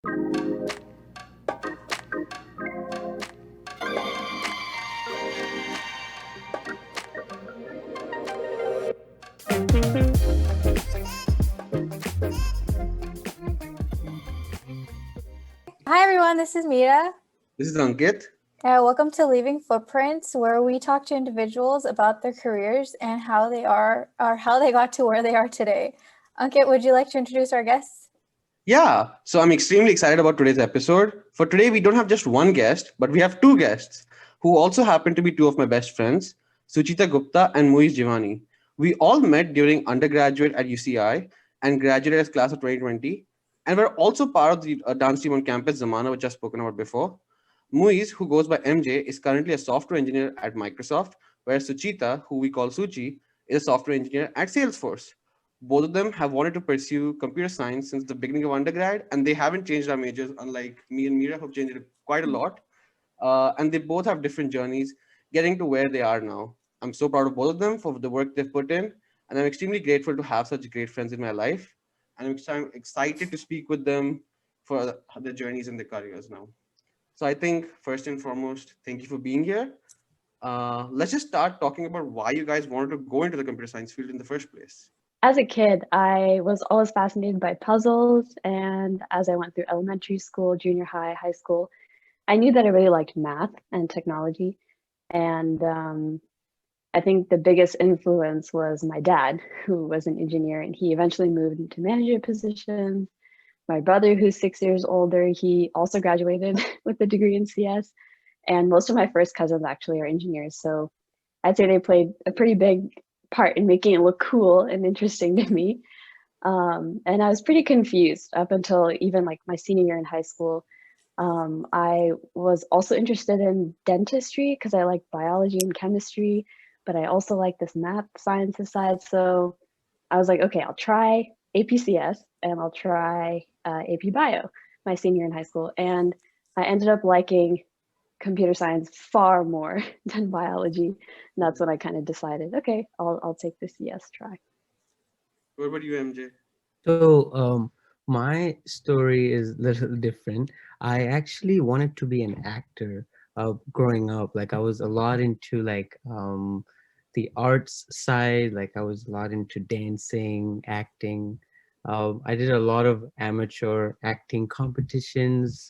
Hi everyone, this is Mira. This is Ankit. Welcome to Leaving Footprints, where we talk to individuals about their careers and how they got to where they are today. Ankit, would you like to introduce our guests? Yeah, so I'm extremely excited about today's episode. For today, we don't have just one guest, but we have two guests who also happen to be two of my best friends, Suchita Gupta and Muizz Jivani. We all met during undergraduate at UCI and graduated as class of 2020. And we're also part of the dance team on campus, Zamana, which I've spoken about before. Muizz, who goes by MJ, is currently a software engineer at Microsoft, whereas Suchita, who we call Suchi, is a software engineer at Salesforce. Both of them have wanted to pursue computer science since the beginning of undergrad, and they haven't changed our majors, unlike me and Mira, who've changed it quite a lot. And they both have different journeys getting to where they are now. I'm so proud of both of them for the work they've put in, and I'm extremely grateful to have such great friends in my life. And I'm excited to speak with them for their journeys and their careers now. So I think first and foremost, thank you for being here. Let's just start talking about why you guys wanted to go into the computer science field in the first place. As a kid, I was always fascinated by puzzles, and as I went through elementary school, junior high, high school, I knew that I really liked math and technology. And I think the biggest influence was my dad, who was an engineer, and he eventually moved into manager positions. My brother, who's 6 years older, he also graduated with a degree in CS. And most of my first cousins actually are engineers. So I'd say they played a pretty big part in making it look cool and interesting to me. And I was pretty confused up until even like my senior year in high school. I was also interested in dentistry because I like biology and chemistry, but I also like this math sciences side. So I was like, okay, I'll try APCS and I'll try AP Bio my senior year in high school. And I ended up liking computer science far more than biology. And that's when I kind of decided, okay, I'll take the CS try. What about you, MJ? So my story is a little different. I actually wanted to be an actor growing up. Like I was a lot into the arts side. Like I was a lot into dancing, acting. I did a lot of amateur acting competitions.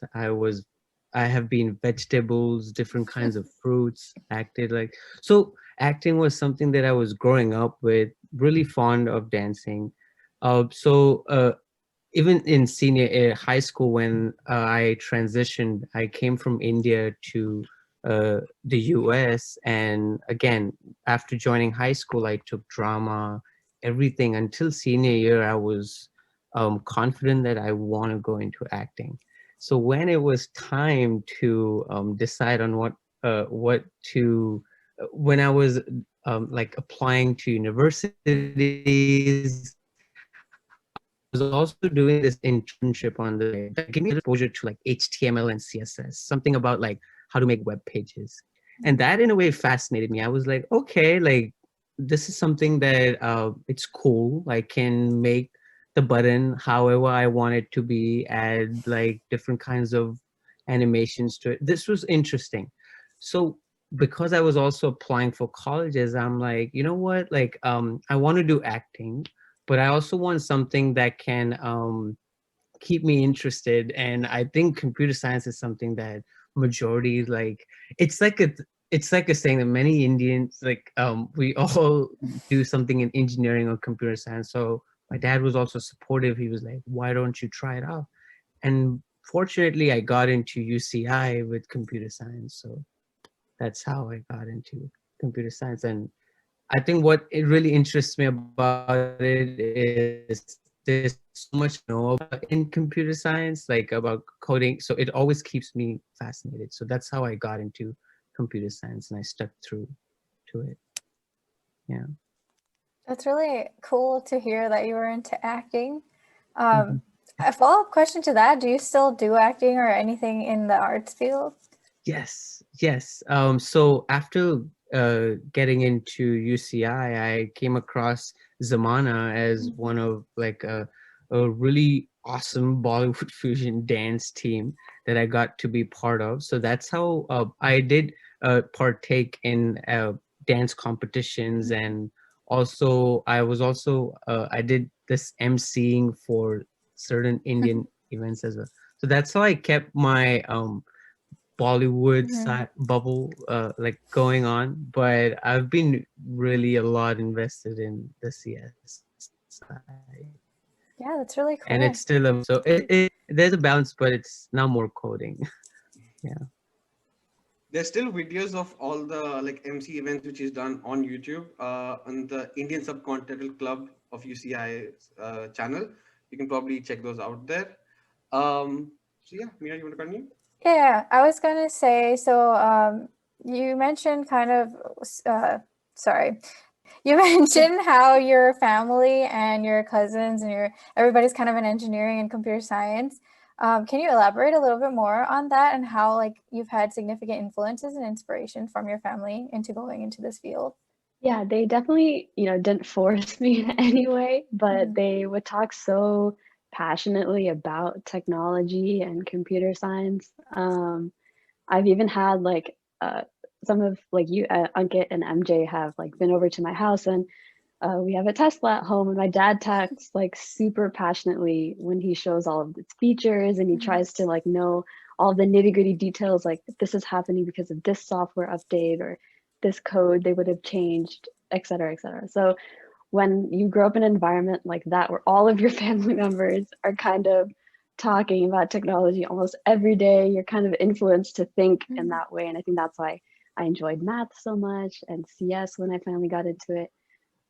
I have been vegetables, different kinds of fruits, acted so acting was something that I was growing up with, really fond of dancing. So even in senior high school, when I transitioned, I came from India to the US. And again, after joining high school, I took drama, everything. Until senior year, I was confident that I want to go into acting. So when it was time to decide on when I was applying to universities, I was also doing this internship on that gave me exposure to like HTML and CSS, something about like how to make web pages. And that in a way fascinated me. I was like, okay, like this is something that it's cool. I can make the button however I want it to be, add like different kinds of animations to it. This was interesting. So because I was also applying for colleges, I'm like, you know what, like I want to do acting, but I also want something that can keep me interested. And I think computer science is something that majority like, it's like a saying that many Indians like we all do something in engineering or computer science. So my dad was also supportive. He was like, why don't you try it out? And fortunately I got into UCI with computer science. So that's how I got into computer science. And I think what it really interests me about it is there's so much to know about in computer science, like about coding. So it always keeps me fascinated. So that's how I got into computer science, and I stuck through to it. Yeah. That's really cool to hear that you were into acting. A follow-up question to that, do you still do acting or anything in the arts field? Yes. So after getting into UCI, I came across Zamana as one of like a really awesome Bollywood fusion dance team that I got to be part of. So that's how I did partake in dance competitions, and also I did this emceeing for certain Indian events as well. So that's how I kept my Bollywood side bubble like going on. But I've been really a lot invested in the CS side, Yeah, that's really and cool. it's still so there's a balance, but it's now more coding. Yeah. There's still videos of all the like MC events which is done on YouTube on the Indian Subcontinental Club of UCI channel. You can probably check those out there. So yeah, Mira, you want to continue? Yeah, I was gonna say, so you mentioned kind of, sorry, you mentioned how your family and your cousins and everybody's kind of in engineering and computer science. Can you elaborate a little bit more on that and how like you've had significant influences and inspiration from your family into going into this field? Yeah, they definitely, didn't force me in any way, but they would talk so passionately about technology and computer science. I've even had like some of like you, Ankit and MJ have like been over to my house, and we have a Tesla at home, and my dad talks like super passionately when he shows all of its features, and he tries to like know all the nitty-gritty details, like this is happening because of this software update or this code they would have changed, et cetera, et cetera. So when you grow up in an environment like that where all of your family members are kind of talking about technology almost every day, you're kind of influenced to think in that way. And I think that's why I enjoyed math so much and CS when I finally got into it.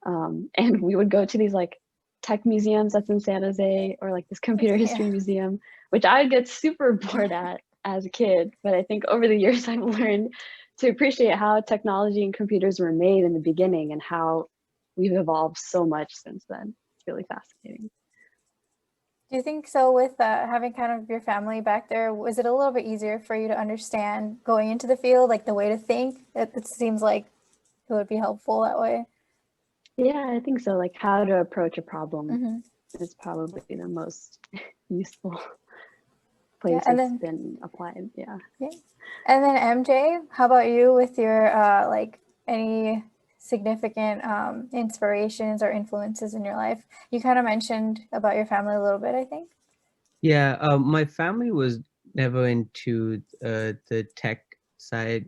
And we would go to these like tech museums that's in San Jose, or like this computer history museum, which I would get super bored at as a kid. But I think over the years I've learned to appreciate how technology and computers were made in the beginning and how we've evolved so much since then. It's really fascinating. Do you think so with having kind of your family back there, was it a little bit easier for you to understand going into the field, like the way to think? It seems like it would be helpful that way. Yeah, I think so. Like how to approach a problem is probably the most useful place it's been applied. Yeah. And then MJ, how about you with your like any significant inspirations or influences in your life? You kind of mentioned about your family a little bit, I think. Yeah, my family was never into the tech side,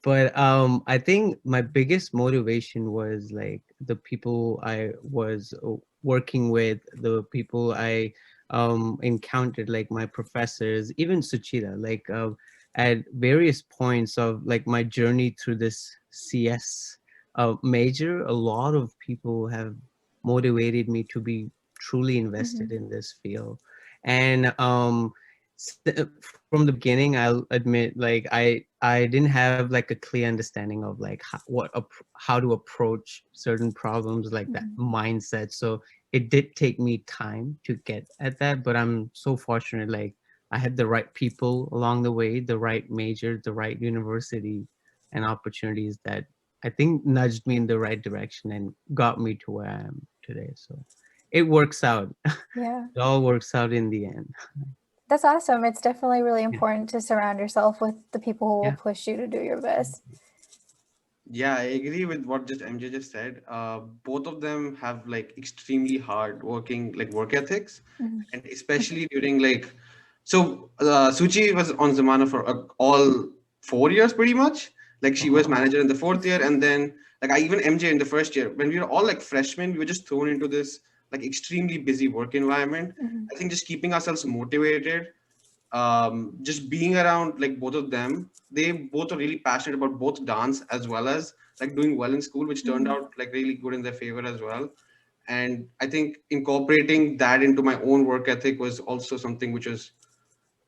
but I think my biggest motivation was like the people I was working with, the people I encountered, like my professors, even Suchita, like at various points of like my journey through this CS major, a lot of people have motivated me to be truly invested in this field. And from the beginning, I'll admit, like I didn't have like a clear understanding of like how to approach certain problems, like that mindset. So it did take me time to get at that, but I'm so fortunate, like I had the right people along the way, the right major, the right university, and opportunities that I think nudged me in the right direction and got me to where I am today. So it works out. Yeah. It all works out in the end. That's awesome. It's definitely really important to surround yourself with the people who will push you to do your best. Yeah, I agree with what just MJ just said. Both of them have like extremely hard working like work ethics, and especially during like, so Suchi was on Zamana for all 4 years pretty much. Like she was manager in the fourth year, and then like I even MJ in the first year. When we were all like freshmen, we were just thrown into this like extremely busy work environment. I think just keeping ourselves motivated, just being around like both of them, they both are really passionate about both dance as well as like doing well in school, which turned out like really good in their favor as well. And I think incorporating that into my own work ethic was also something which was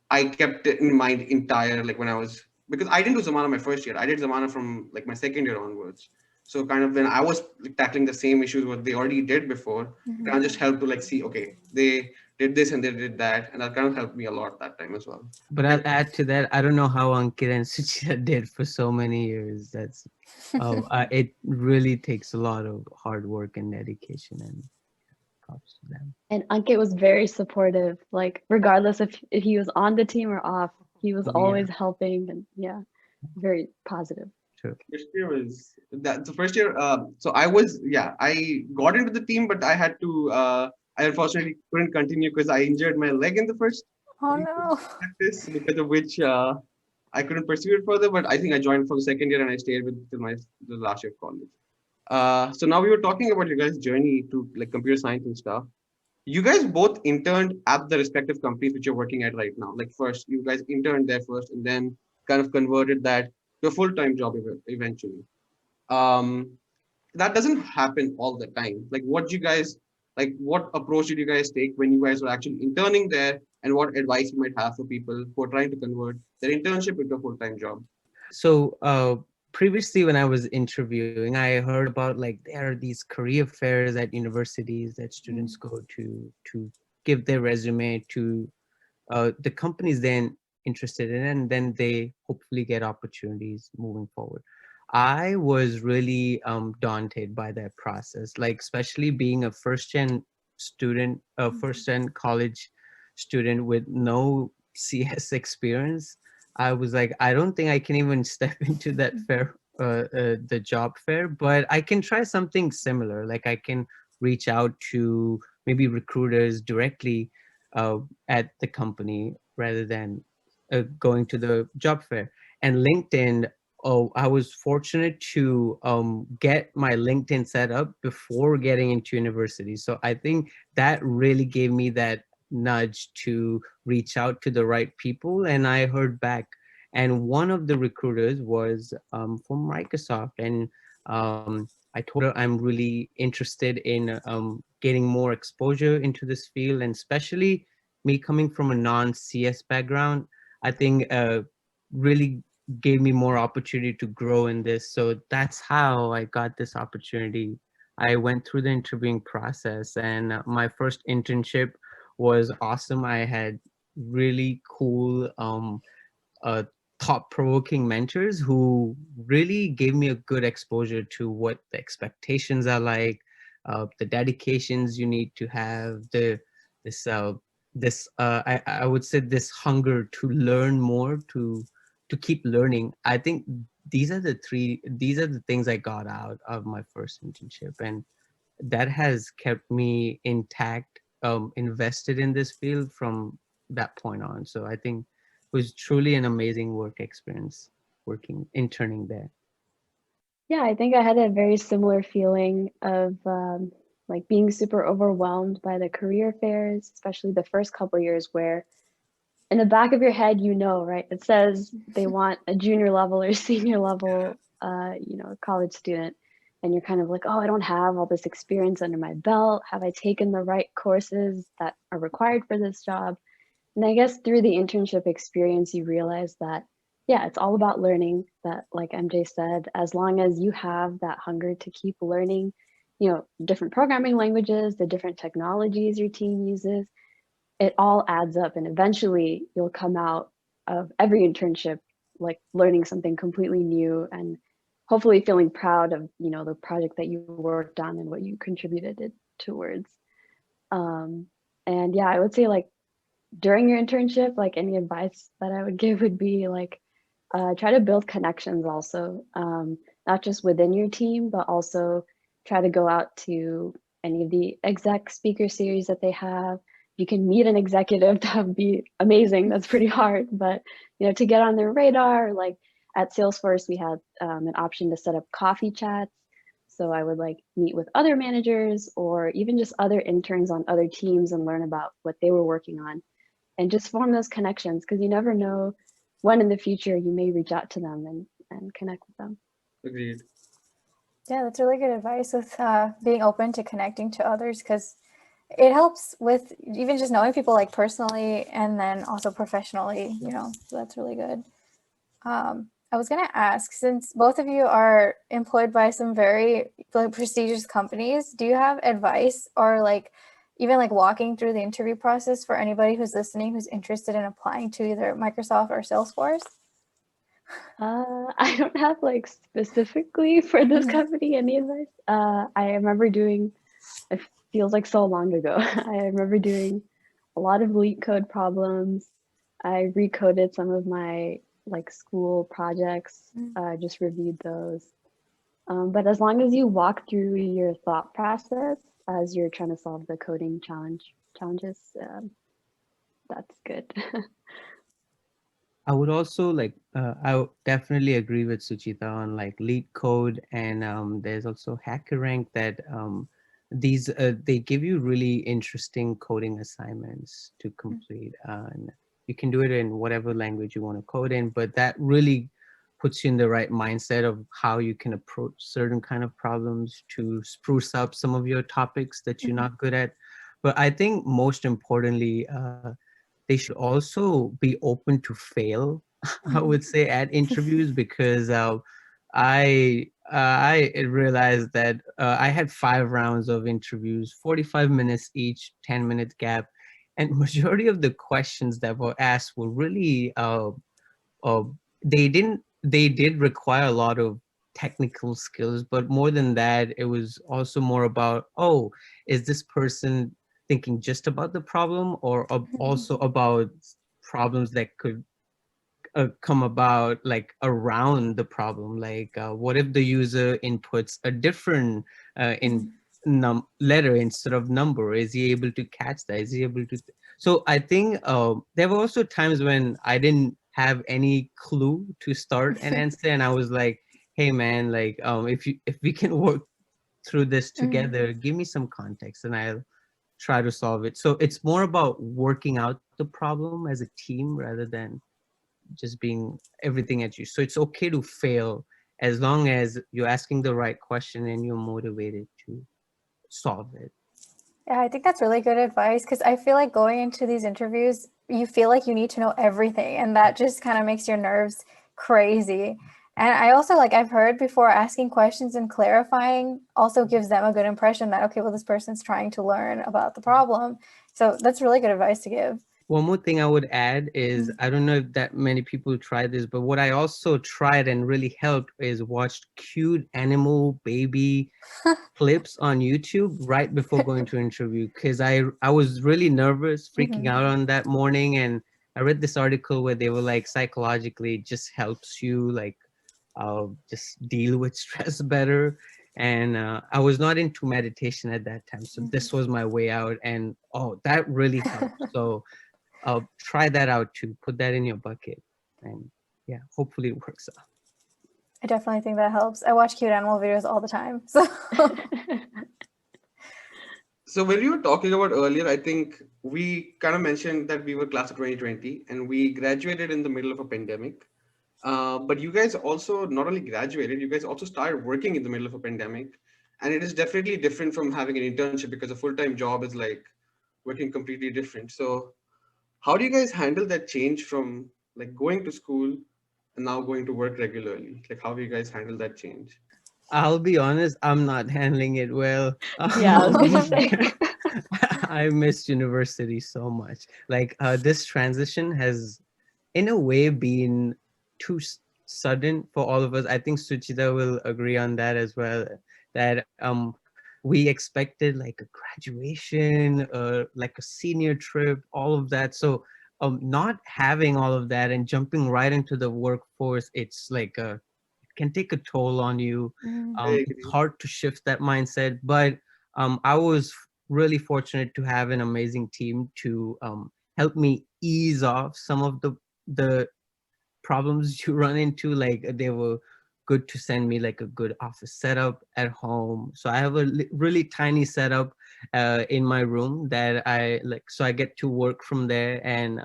I kept it in mind entire, like when I was, because I didn't do Zamana my first year. I did Zamana from like my second year onwards. So kind of when I was like, tackling the same issues what they already did before, it kind of just helped to like see, okay, they did this and they did that, and that kind of helped me a lot that time as well. But I'll add to that, I don't know how Ankit and Suchita did for so many years. That's it really takes a lot of hard work and dedication and props to them. And Ankit was very supportive, like regardless if he was on the team or off, he was Yeah. always helping, and yeah, very positive. True. First year was that the first year. So I got into the team, but I had to. I unfortunately couldn't continue because I injured my leg in the first Oh week no. of practice, because of which I couldn't pursue it further. But I think I joined for the second year and I stayed with till the last year of college. So now we were talking about your guys' journey to like computer science and stuff. You guys both interned at the respective companies which you're working at right now. Like first, you guys interned there first, and then kind of converted that to a full-time job eventually. Um, that doesn't happen all the time. Like, what approach did you guys take when you guys were actually interning there, and what advice you might have for people who are trying to convert their internship into a full-time job? So previously, when I was interviewing, I heard about like there are these career fairs at universities that students go to give their resume to the companies then interested in, and then they hopefully get opportunities moving forward. I was really daunted by that process, like especially being a first-gen student, a first-gen college student with no CS experience. I was like, I don't think I can even step into that fair, the job fair, but I can try something similar. Like I can reach out to maybe recruiters directly at the company rather than going to the job fair. And LinkedIn, oh, I was fortunate to get my LinkedIn set up before getting into university. So I think that really gave me that nudge to reach out to the right people, and I heard back. And one of the recruiters was from Microsoft, and I told her I'm really interested in getting more exposure into this field, and especially me coming from a non-CS background, I think really gave me more opportunity to grow in this. So that's how I got this opportunity. I went through the interviewing process, and my first internship was awesome. I had really cool, thought-provoking mentors who really gave me a good exposure to what the expectations are like, the dedications you need to have, this I would say this hunger to learn more, to keep learning. I think these are the things I got out of my first internship, and that has kept me intact, invested in this field from that point on. So I think it was truly an amazing work experience interning there. Yeah, I think I had a very similar feeling of like being super overwhelmed by the career fairs, especially the first couple of years where in the back of your head, you know, right? It says they want a junior level or senior level, college student. And you're kind of like, oh, I don't have all this experience under my belt. Have I taken the right courses that are required for this job? And I guess through the internship experience, you realize that, yeah, it's all about learning, that like MJ said, as long as you have that hunger to keep learning, different programming languages, the different technologies your team uses, it all adds up. And eventually you'll come out of every internship, like learning something completely new and hopefully feeling proud of, the project that you worked on and what you contributed towards. And yeah, I would say like, during your internship, like any advice that I would give would be like, try to build connections also, not just within your team, but also try to go out to any of the exec speaker series that they have. You can meet an executive, that would be amazing. That's pretty hard, but to get on their radar, like at Salesforce, we had an option to set up coffee chats. So I would like meet with other managers or even just other interns on other teams and learn about what they were working on. And just form those connections, because you never know when in the future you may reach out to them and connect with them. Agreed. Yeah, that's really good advice with being open to connecting to others, because it helps with even just knowing people like personally and then also professionally, so that's really good. I was going to ask, since both of you are employed by some very prestigious companies, do you have advice or like even like walking through the interview process for anybody who's listening who's interested in applying to either Microsoft or Salesforce? I don't have like specifically for this company any advice. I remember doing feels like so long ago. I remember doing a lot of LeetCode code problems. I recoded some of my like school projects, just reviewed those. But as long as you walk through your thought process as you're trying to solve the coding challenges, that's good. I would also like, I would definitely agree with Suchita on like lead code, and there's also HackerRank that these they give you really interesting coding assignments to complete, and you can do it in whatever language you want to code in, but that really puts you in the right mindset of how you can approach certain kind of problems to spruce up some of your topics that you're not good at. But I think most importantly, they should also be open to fail, I would say, at interviews, because I realized that I had 5 rounds of interviews, 45 minutes each, 10-minute gap, and majority of the questions that were asked were really uh, they did require a lot of technical skills, but more than that, it was also more about, oh, is this person thinking just about the problem, or also about problems that could come about like around the problem, like what if the user inputs a different in letter instead of number, is he able to catch that, is he able to so I think there were also times when I didn't have any clue to start an answer, and I was like, hey man, like if we can work through this together, give me some context and I'll try to solve it. So it's more about working out the problem as a team rather than just being everything at you. So it's okay to fail as long as you're asking the right question and you're motivated to solve it. Yeah, I think that's really good advice, because I feel like going into these interviews, you feel like you need to know everything, and that just kind of makes your nerves crazy. And I also, like, I've heard before, asking questions and clarifying also gives them a good impression that, okay, well, this person's trying to learn about the problem. So that's really good advice to give. One more thing I would add is, I don't know if that many people try this, but what I also tried and really helped is watched cute animal baby clips on YouTube right before going to interview, because I was really nervous, freaking out on that morning, and I read this article where they were like, psychologically it just helps you like just deal with stress better. And I was not into meditation at that time, so this was my way out, and oh, that really helped. So try that out too, put that in your bucket, and yeah, hopefully it works out. I definitely think that helps. I watch cute animal videos all the time. So So when we were talking about earlier, I think we kind of mentioned that we were class of 2020 and we graduated in the middle of a pandemic. But you guys also not only graduated, you guys also started working in the middle of a pandemic. And it is definitely different from having an internship, because a full-time job is like working completely different. So how do you guys handle that change from like going to school and now going to work regularly? Like, how do you guys handle that change? I'll be honest, I'm not handling it well. Yeah, I was gonna say. I miss university so much. Like this transition has in a way been too sudden for all of us. I think Suchita will agree on that as well, that we expected like a graduation, like a senior trip, all of that. So not having all of that and jumping right into the workforce, it's like it can take a toll on you. It's hard to shift that mindset, but I was really fortunate to have an amazing team to help me ease off some of the problems you run into. Like they were good to send me like a good office setup at home. So I have a really tiny setup in my room that I like, so I get to work from there. And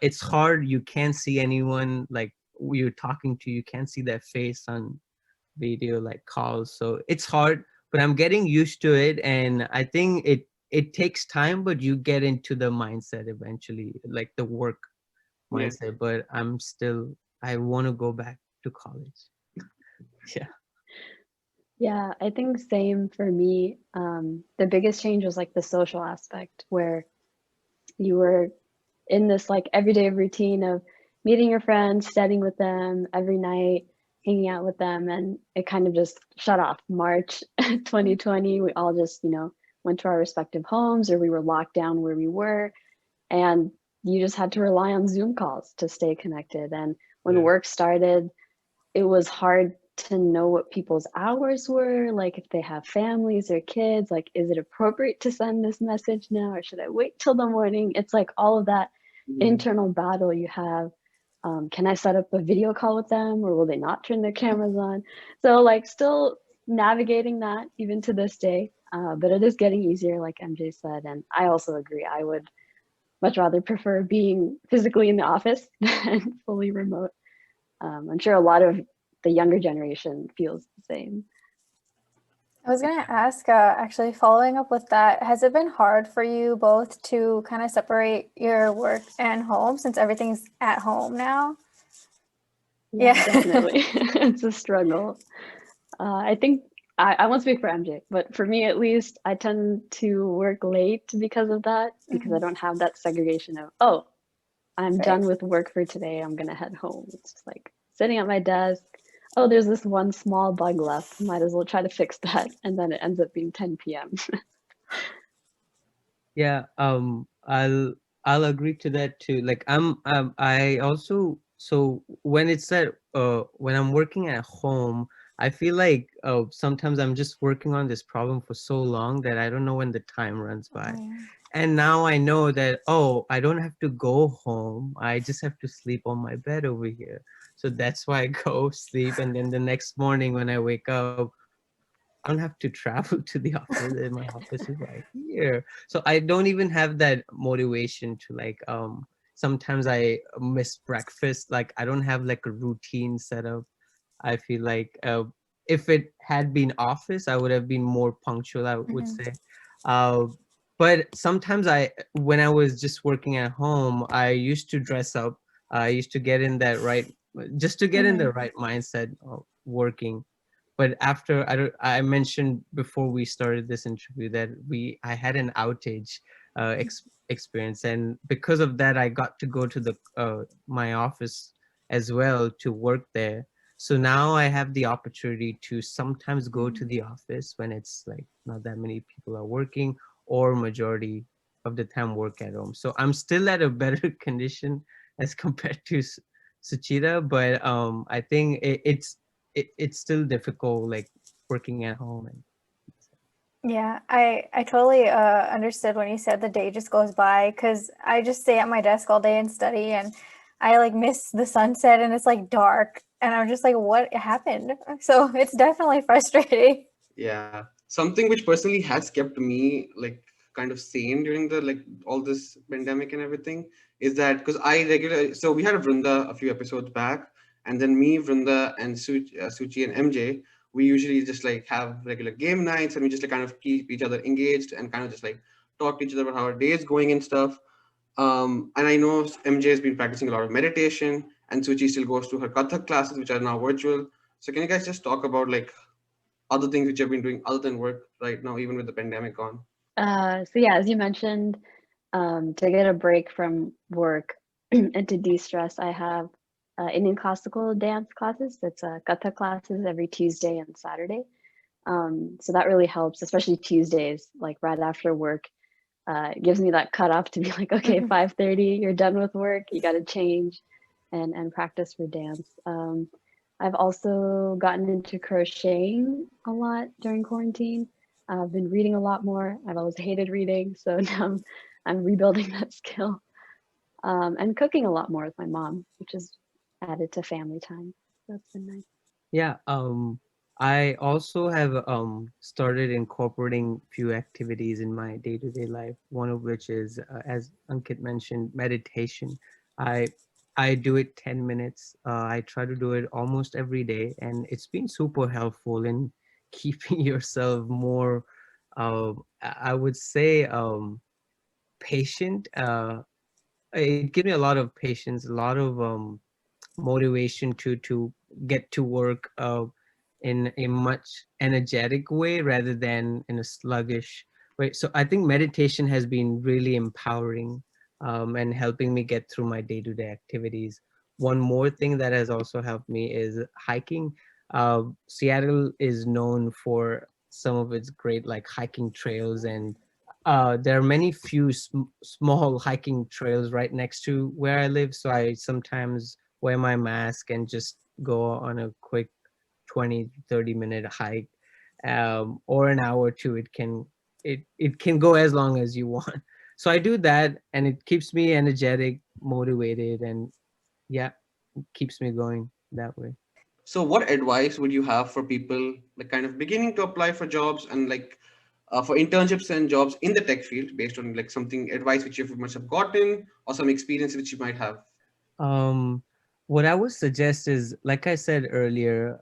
it's hard, you can't see anyone like you're talking to, you can't see their face on video like calls, so it's hard, but I'm getting used to it. And I think it takes time, but you get into the mindset eventually, like the work mindset. But I want to go back to college. Yeah. Yeah, I think same for me. The biggest change was like the social aspect, where you were in this like everyday routine of meeting your friends, studying with them every night, hanging out with them, and it kind of just shut off. March 2020, we all just, went to our respective homes, or we were locked down where we were, and you just had to rely on Zoom calls to stay connected. And when work started, it was hard to know what people's hours were, like if they have families or kids, like, is it appropriate to send this message now, or should I wait till the morning? It's like all of that internal battle you have. Can I set up a video call with them, or will they not turn their cameras on? So like still navigating that even to this day, but it is getting easier, like MJ said. And I also agree, I would much rather prefer being physically in the office than fully remote. I'm sure a lot of the younger generation feels the same. I was going to ask, actually following up with that, has it been hard for you both to kind of separate your work and home since everything's at home now? Yeah. Definitely. It's a struggle. I think I won't speak for MJ, but for me at least, I tend to work late because of that, because I don't have that segregation of, oh, I'm done with work for today, I'm going to head home. It's just like sitting at my desk. Oh, there's this one small bug left. Might as well try to fix that. And then it ends up being 10 p.m. Yeah, I'll agree to that too. Like I also, so when it's at when I'm working at home, I feel like sometimes I'm just working on this problem for so long that I don't know when the time runs by. And now I know that, oh, I don't have to go home. I just have to sleep on my bed over here. So that's why I go sleep. And then the next morning when I wake up, I don't have to travel to the office, and my office is right here. So I don't even have that motivation to like, sometimes I miss breakfast. Like I don't have like a routine set up. I feel like if it had been office, I would have been more punctual, I would say. But sometimes when I was just working at home, I used to dress up. I used to get in that just to get in the right mindset of working. But after I mentioned before we started this interview that I had an outage experience, and because of that, I got to go to my office as well to work there. So now I have the opportunity to sometimes go to the office when it's like not that many people are working, or majority of the time work at home. So I'm still at a better condition as compared to Suchita, but I think it's still difficult, like working at home. Yeah, I totally understood when you said the day just goes by, because I just stay at my desk all day and study, and I like miss the sunset and it's like dark and I'm just like, what happened? So it's definitely frustrating. Yeah, something which personally has kept me like kind of sane during the like all this pandemic and everything is that because so we had a Vrunda a few episodes back, and then me, Vrunda, and Suchi and MJ, we usually just like have regular game nights, and we just like kind of keep each other engaged and kind of just like talk to each other about how our day is going and stuff. And I know MJ has been practicing a lot of meditation, and Suchi still goes to her Kathak classes, which are now virtual. So can you guys just talk about like other things which you've been doing other than work right now, even with the pandemic on? So yeah, as you mentioned, to get a break from work and to de-stress, I have Indian classical dance classes. It's Kathak classes every Tuesday and Saturday. So that really helps, especially Tuesdays, like right after work. It gives me that cutoff to be like, okay, 5:30, you're done with work, you got to change and practice for dance. I've also gotten into crocheting a lot during quarantine. I've been reading a lot more. I've always hated reading, so now I'm rebuilding that skill. And cooking a lot more with my mom, which is added to family time. That's been nice. Yeah, I also have started incorporating few activities in my day-to-day life. One of which is, as Ankit mentioned, meditation. I I do it 10 minutes. I try to do it almost every day, and it's been super helpful in keeping yourself more, I would say, patient. It gives me a lot of patience, a lot of motivation to get to work in a much energetic way rather than in a sluggish way. So I think meditation has been really empowering and helping me get through my day-to-day activities. One more thing that has also helped me is hiking. Seattle is known for some of its great like hiking trails, and there are many few small hiking trails right next to where I live. So I sometimes wear my mask and just go on a quick 20-30 minute hike, or an hour or two. It can go as long as you want. So I do that, and it keeps me energetic, motivated, and yeah, it keeps me going that way. So what advice would you have for people like kind of beginning to apply for jobs and like for internships and jobs in the tech field based on like something advice which you must have gotten or some experience which you might have? Um, what I would suggest is, like I said earlier,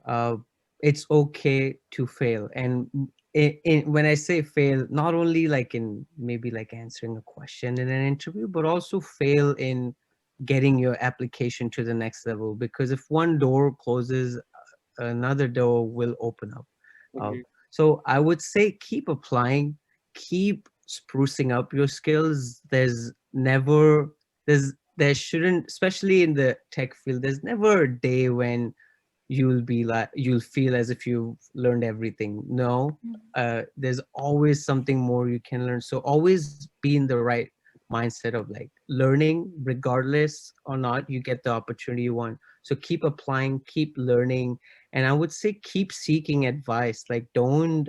it's okay to fail. And when I say fail, not only like in maybe like answering a question in an interview, but also fail in getting your application to the next level. Because if one door closes, another door will open up. Uh, Okay. so I would say keep applying, keep sprucing up your skills. There shouldn't, especially in the tech field, there's never a day when you'll feel as if you've learned everything. No, there's always something more you can learn. So always be in the right mindset of like learning, regardless or not, you get the opportunity you want. So keep applying, keep learning, and I would say keep seeking advice. Like don't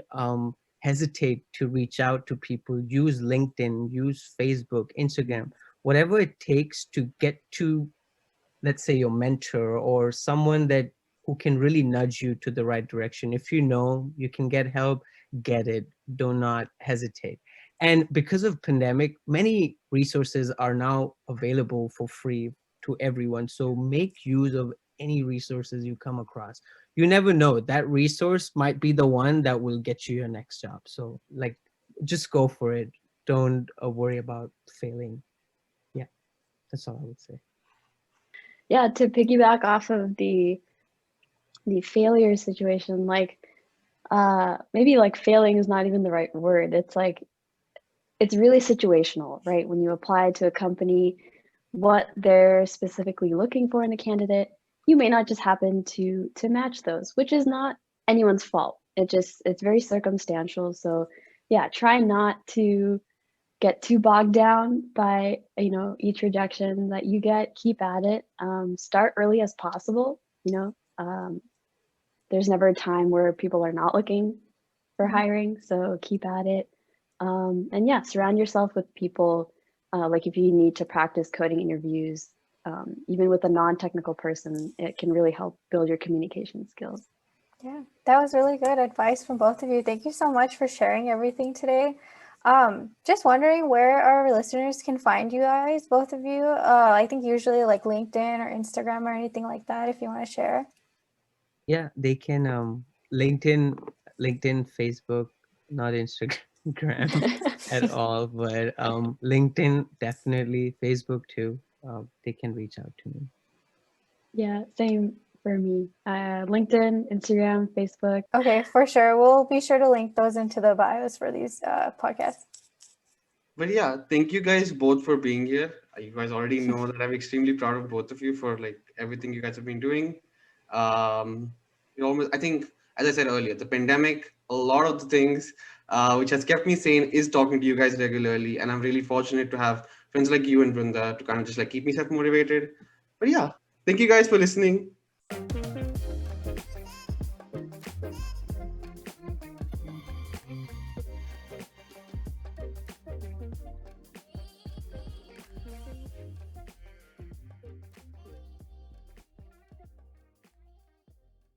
hesitate to reach out to people. Use LinkedIn, use Facebook, Instagram, whatever it takes to get to, let's say, your mentor or someone that who can really nudge you to the right direction. If you know you can get help, get it. Do not hesitate. And because of pandemic, many resources are now available for free to everyone. So make use of any resources you come across. You never know, that resource might be the one that will get you your next job. So like, just go for it. Don't worry about failing. Yeah, that's all I would say. Yeah, to piggyback off of the failure situation, like maybe like failing is not even the right word. It's like it's really situational, right? When you apply to a company, what they're specifically looking for in a candidate, you may not just happen to match those, which is not anyone's fault. It's very circumstantial. So yeah, try not to get too bogged down by each rejection that you get. Keep at it. Start early as possible. There's never a time where people are not looking for hiring, so keep at it. And yeah, surround yourself with people. Like if you need to practice coding interviews, even with a non-technical person, it can really help build your communication skills. Yeah, that was really good advice from both of you. Thank you so much for sharing everything today. Just wondering where our listeners can find you guys, both of you. I think usually like LinkedIn or Instagram or anything like that, if you want to share. Yeah, they can LinkedIn, Facebook, not Instagram at all, but LinkedIn definitely, Facebook too. They can reach out to me. Yeah, same for me. LinkedIn, Instagram, Facebook. Okay, for sure. We'll be sure to link those into the bios for these podcasts. But yeah, thank you guys both for being here. You guys already know that I'm extremely proud of both of you for like everything you guys have been doing. I think, as I said earlier, the pandemic, a lot of the things which has kept me sane is talking to you guys regularly, and I'm really fortunate to have friends like you and Brenda to kind of just like keep me self motivated. But yeah, thank you guys for listening.